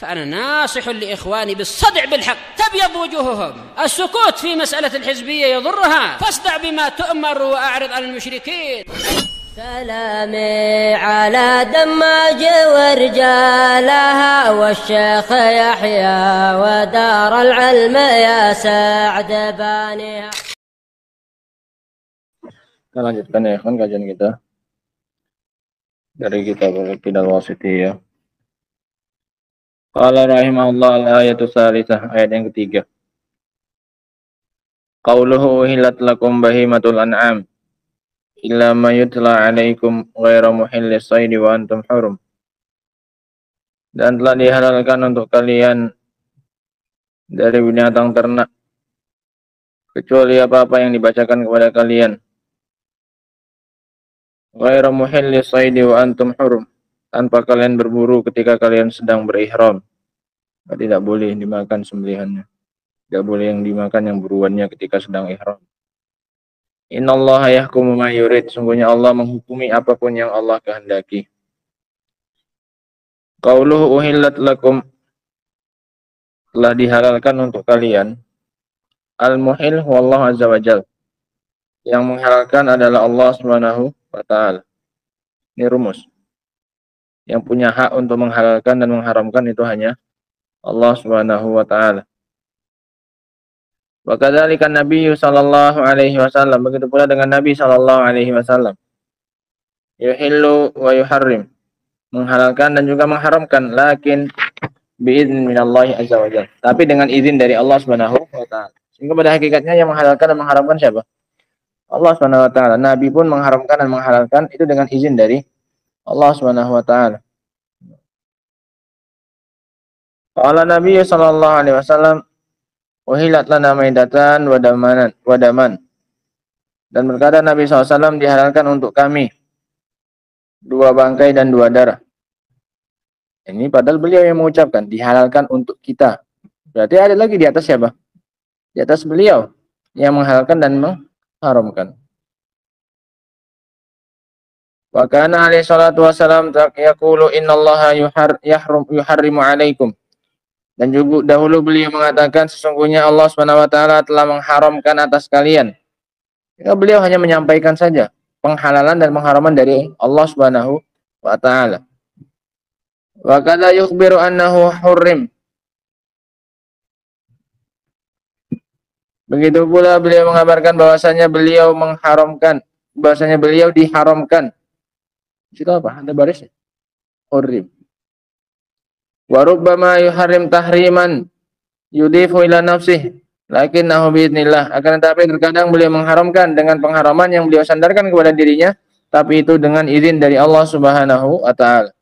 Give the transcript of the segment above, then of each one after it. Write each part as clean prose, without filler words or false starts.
فأنا ناصح لإخواني بالصدع بالحق تبيض وجوههم. السكوت في مسألة الحزبية يضرها، فاصدع بما تؤمر وأعرض عن المشركين. سلامي على دماج ورجالها والشيخ يحيى ودار العلم يا سعد بانيها. Kita lanjutkan ya kan kajian kita dari kitab Al-Aqidah Al-Wasithiyah. Qala rahimahullah al-ayatu tsalitsah, ayat yang ketiga. Qauluhu uhillat lakum bahimatul an'am illa ma yutla 'alaikum ghairu muhillis shaidi wa antum hurum. Dan telah dihalalkan untuk kalian dari binatang ternak kecuali apa-apa yang dibacakan kepada kalian. Ghairu muhillis shaidi wa antum hurum, tanpa kalian berburu ketika kalian sedang berihram. Tidak boleh dimakan sembelihannya. Tidak boleh yang dimakan yang buruannya ketika sedang ihram. Innallaha yahkumu ma yurid, sungguhnya Allah menghukumi apapun yang Allah kehendaki. Qauluhu uhillat lakum, telah dihalalkan untuk kalian. Al-muhil wallahu azza wajal, yang menghalalkan adalah Allah Subhanahu wa ta'ala. Ini rumus. Yang punya hak untuk menghalalkan dan mengharamkan itu hanya Allah Subhanahu wa ta'ala. Wa kadzalika Nabi sallallahu alaihi wasallam, begitu pula dengan Nabi sallallahu alaihi wasallam. Yuhillu wa yuharrim, menghalalkan dan juga mengharamkan, lakin biidzin minallahi azza wajalla, tapi dengan izin dari Allah Subhanahu wa ta'ala. Sehingga pada hakikatnya yang menghalalkan dan mengharamkan siapa? Allah Subhanahu wa ta'ala. Nabi pun mengharamkan dan menghalalkan itu dengan izin dari Allah Subhanahu wa ta'ala. Qala Nabi sallallahu alaihi wasallam, uhilat lana maidatan wa daman. Dan berkata Nabi SAW, dihalalkan untuk kami 2 bangkai dan 2 darah. Ini padahal beliau yang mengucapkan dihalalkan untuk kita. Berarti ada lagi di atas siapa? Di atas beliau yang menghalalkan dan mengharamkan. Wa kana alaihi salatu wasalam yaqulu innallaha yuharrimu alaikum. Dan juga dahulu beliau mengatakan sesungguhnya Allah Subhanahu wa ta'ala telah mengharamkan atas kalian. Ya, beliau hanya menyampaikan saja penghalalan dan pengharaman dari Allah Subhanahu wa ta'ala. Wa kadza yukhbiru annahu hurrim. Begitu pula beliau mengabarkan bahwasanya beliau mengharamkan, bahwasanya beliau diharamkan. Situ apa? Ada barisnya. Hurrim. Wa rubbama yuharrim tahriman yudifu ila nafsih lakinnahu biidznillah. Akan tetapi terkadang beliau mengharamkan dengan pengharaman yang beliau sandarkan kepada dirinya, tapi itu dengan izin dari Allah Subhanahu wa ta'ala.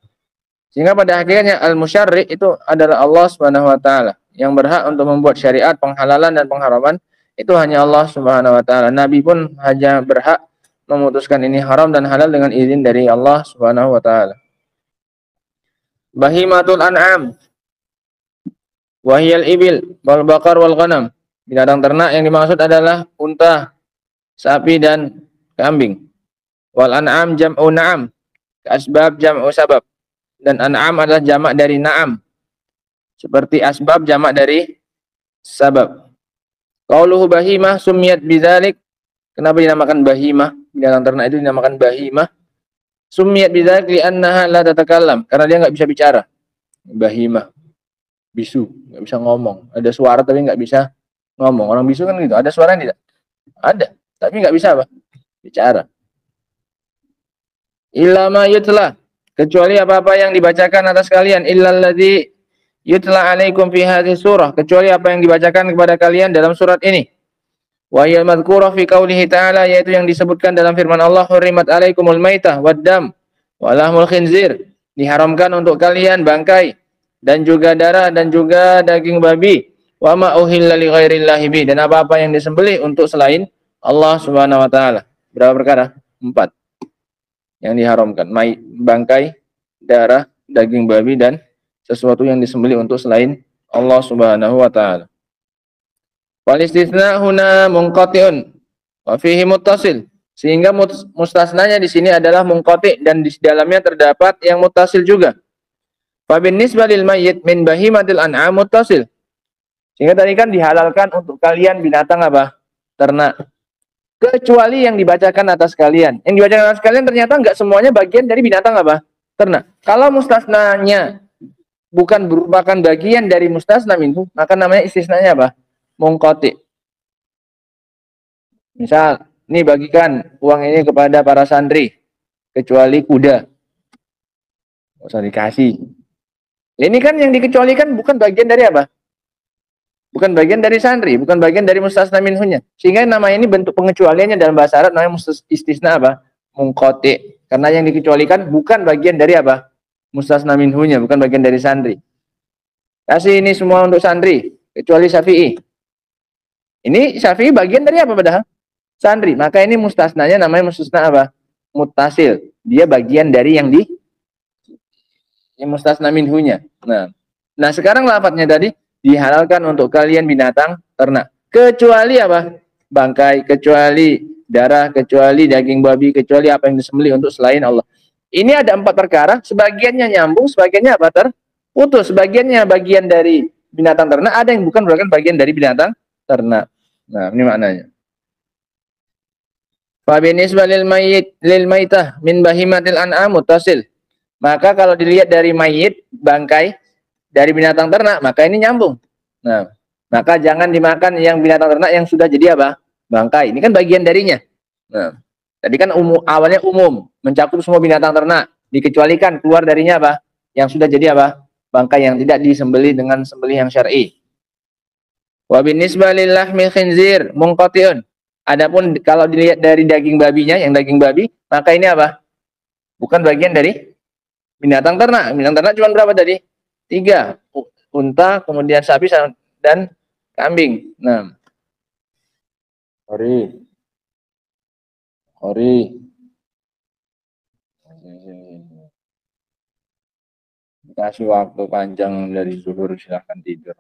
Sehingga pada akhirnya al-musyarri itu adalah Allah Subhanahu wa ta'ala. Yang berhak untuk membuat syariat penghalalan dan pengharaman itu hanya Allah Subhanahu wa ta'ala. Nabi pun hanya berhak memutuskan ini haram dan halal dengan izin dari Allah Subhanahu wa ta'ala. Bahimatul an'am wahiyal ibil wal baqar wal ghanam. Binatang ternak yang dimaksud adalah unta, sapi dan kambing. Wal an'am jam'u na'am, asbab jam'u sabab. Dan an'am adalah jamak dari na'am, seperti asbab jamak dari sabab. Qauluhu bahimah sumiyat bidzalik. Kenapa dinamakan bahimah? Binatang ternak itu dinamakan bahimah. Sumiyat bidzalik li'annaha la tatakallam, karena dia enggak bisa bicara. Bahimah, bisu, enggak bisa ngomong. Ada suara tapi enggak bisa ngomong. Orang bisu kan gitu, ada suara tidak? Ada, tapi enggak bisa apa? Bicara. Illa ma yutla, kecuali apa-apa yang dibacakan atas kalian. Illal ladzi yutla alaikum fi hadhihi surah, kecuali apa yang dibacakan kepada kalian dalam surat ini. Wa hiya madhkurah fi qoulihi ta'ala, yaitu yang disebutkan dalam firman Allah, hurrimat alaikumul maitah waddam wa lahmul khinzir, diharamkan untuk kalian bangkai dan juga darah dan juga daging babi, wa ma uhilla li ghairillahi bi, dan apa-apa yang disembelih untuk selain Allah Subhanahu wa ta'ala. Berapa perkara? 4 yang diharamkan, bangkai, darah, daging babi, dan sesuatu yang disembelih untuk selain Allah Subhanahu wa ta'ala. Wal istitsna huna munqati'un wa fihi muttasil, sehingga mustasnanya di sini adalah munqati' dan di dalamnya terdapat yang muttasil juga. Fa binisbah lil mayyit min bahimatil an'am muttasil. Sehingga tadi kan dihalalkan untuk kalian binatang apa? Ternak. Kecuali yang dibacakan atas kalian. Yang dibacakan atas kalian ternyata enggak semuanya bagian dari binatang apa? Ternak. Kalau mustasnanya bukan merupakan bagian dari mustasna minhu, maka namanya istisnanya apa? Munqati. Misal, ini bagikan uang ini kepada para santri, kecuali kuda. Nggak usah dikasih. Ini kan yang dikecualikan bukan bagian dari apa? Bukan bagian dari santri, bukan bagian dari mustasna minhunya. Sehingga nama ini bentuk pengecualiannya dalam bahasa Arab namanya istisna apa? Munqati. Karena yang dikecualikan bukan bagian dari apa? Mustasna minhunya, bukan bagian dari santri. Kasih ini semua untuk santri, kecuali Syafi'i. Ini Syafi'i bagian dari apa padahal? Santri. Maka ini mustasnanya namanya mustasna apa? Muttasil. Dia bagian dari yang mustasna minhunya. Nah sekarang lafadznya tadi dihalalkan untuk kalian binatang ternak. Kecuali apa? Bangkai, kecuali darah, kecuali daging babi, kecuali apa yang disembelih untuk selain Allah. Ini ada 4 perkara, sebagiannya nyambung, sebagiannya apa? Terputus. Sebagiannya bagian dari binatang ternak, ada yang bukan merupakan bagian dari binatang ternak. Nah, ini maknanya. Fa binisbah lil maitah min bahimatil an'am muttasil. Maka kalau dilihat dari mayit, bangkai dari binatang ternak, maka ini nyambung. Nah, maka jangan dimakan yang binatang ternak yang sudah jadi apa? Bangkai. Ini kan bagian darinya. Nah, tadi kan awalnya umum, mencakup semua binatang ternak, dikecualikan keluar darinya apa? Yang sudah jadi apa? Bangkai yang tidak disembelih dengan sembelih yang syar'i. Wa binisbah lil lahmil khinzir munqati'un. Adapun kalau dilihat dari daging babinya, yang daging babi, maka ini apa? Bukan bagian dari binatang ternak. Binatang ternak cuma berapa tadi? 3. Unta, kemudian sapi dan kambing. Nah. Ori. Kasih waktu panjang dari zuhur, silahkan tidur.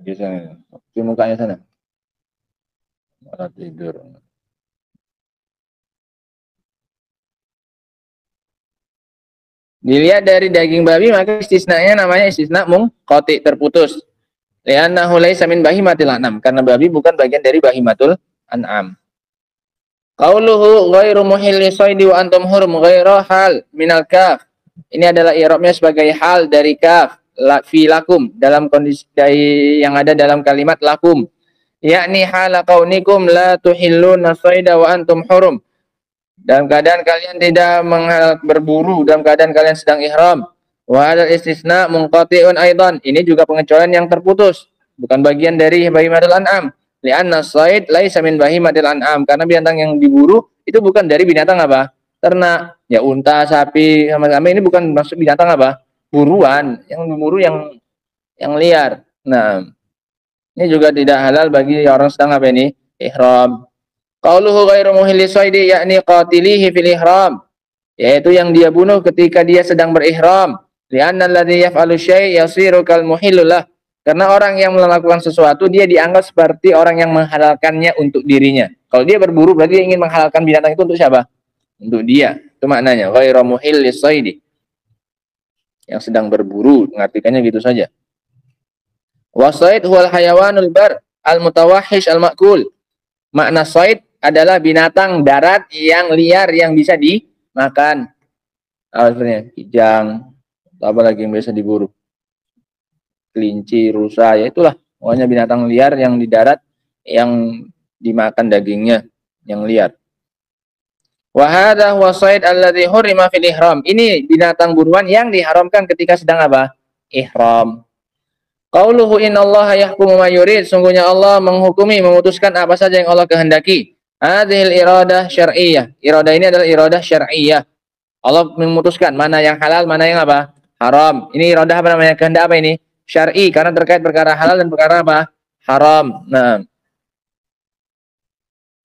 Bisa. Di mukanya sana. Malah tidur. Dilihat dari daging babi, maka istisnanya namanya istisna munqati, terputus. Li'annahu laysa min bahimatil an'am, karena babi bukan bagian dari bahimatul an'am. Qauluhu ghairu muhilli shaidi wa antum hurum ghairu hal minal kaf. Ini adalah i'rabnya sebagai hal dari kaf fi lakum, dalam kondisi yang ada dalam kalimat lakum. Yakni hala kaunikum la tuhilluna shaida wa antum hurum. Dalam keadaan kalian tidak berburu, dalam keadaan kalian sedang ihram. Wa hadzal istisna munqati'un aidan. Ini juga pengecualian yang terputus, bukan bagian dari bahimatul an'am. Li'anna as-sayd laisa min bahimatil an'am, karena binatang yang diburu itu bukan dari binatang apa? Ternak. Ya unta, sapi, sama-sama ini bukan masuk binatang apa? Buruan. Yang diburu yang liar. Nah, ini juga tidak halal bagi orang sedang apa ini? Ihram. Qauluhu ghairu muhilli shaidi yakni qatilihi fil ihram, yaitu yang dia bunuh ketika dia sedang berihram. Li'anna alladhi yaf'alu syai' yasiru kal muhillulah, karena orang yang melakukan sesuatu dia dianggap seperti orang yang menghalalkannya untuk dirinya. Kalau dia berburu berarti dia ingin menghalalkan binatang itu untuk siapa? Untuk dia. Itu maknanya ghairu muhilli shaidi, yang sedang berburu, mengartikannya gitu saja. Wasaid huwal hayawanul bar al mutawahhish al ma'kul. Makna said adalah binatang darat yang liar yang bisa dimakan. Sebenarnya kijang, apa lagi yang biasa diburu? Kelinci, rusa, ya itulah. Pokoknya binatang liar yang di darat yang dimakan dagingnya, yang liar. Wa hadza huwa sayd alladzi hurima fil ihram. Ini binatang buruan yang diharamkan ketika sedang apa? Ihram. Qauluhu innallaha yahkumu ma yurid. Sungguhnya Allah menghukumi, memutuskan apa saja yang Allah kehendaki. Hadhil iradah syar'iyyah. Iradah ini adalah iradah syar'iyyah. Allah memutuskan mana yang halal, mana yang apa? Haram. Ini iradah apa namanya? Kehendak apa ini? Syar'i, karena terkait perkara halal dan perkara apa? Haram. Nah.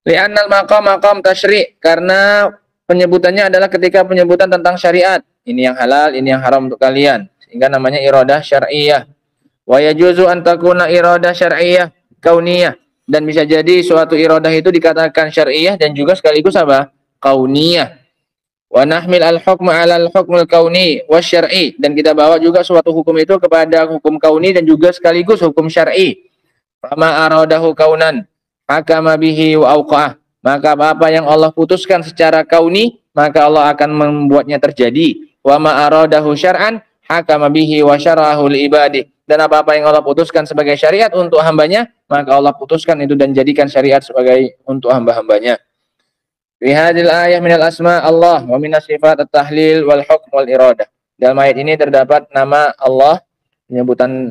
Li'annal maqam tasyri', karena penyebutannya adalah ketika penyebutan tentang syariat. Ini yang halal, ini yang haram untuk kalian. Sehingga namanya iradah syar'iyyah. Wa yajuzu an takuna iradah syar'iyyah kauniyah, dan bisa jadi suatu iradah itu dikatakan syar'iyyah dan juga sekaligus apa? Kauniyah. Wa nahmil al-hukma 'ala al-hukmul kauni wasyar'i, dan kita bawa juga suatu hukum itu kepada hukum kauni dan juga sekaligus hukum syar'i. Fama aradahu kaunan hakama bihi wa auqa'ah, maka apa yang Allah putuskan secara kauni maka Allah akan membuatnya terjadi. Wa ma aradahu syar'an hakama bihi wa syara'ahu li ibadi, dan apa-apa yang Allah putuskan sebagai syariat untuk hambanya maka Allah putuskan itu dan jadikan syariat sebagai untuk hamba-hambanya. Fi hadhil ayah minal asma Allah wa minas sifat at-tahlil wal hukm wal iradah. Dalam ayat ini terdapat nama Allah,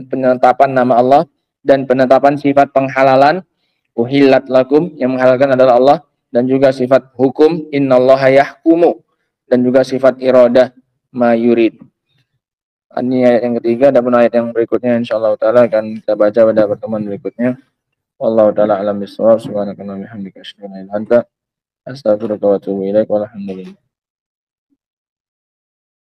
penetapan nama Allah dan penetapan sifat penghalalan, uhillat lakum, yang menghalalkan adalah Allah, dan juga sifat hukum, innallaha yahkumu, dan juga sifat iradah, ma yurid. Ini ayat yang ketiga, adapun ayat yang berikutnya insyaallah taala akan kita baca pada pertemuan berikutnya. Wallahu taala alam bissawab. Subhanakallahumma wa bihamdika asyhadu an la ilaha illa anta astaghfiruka wa atubu ilaik. Walhamdulillah.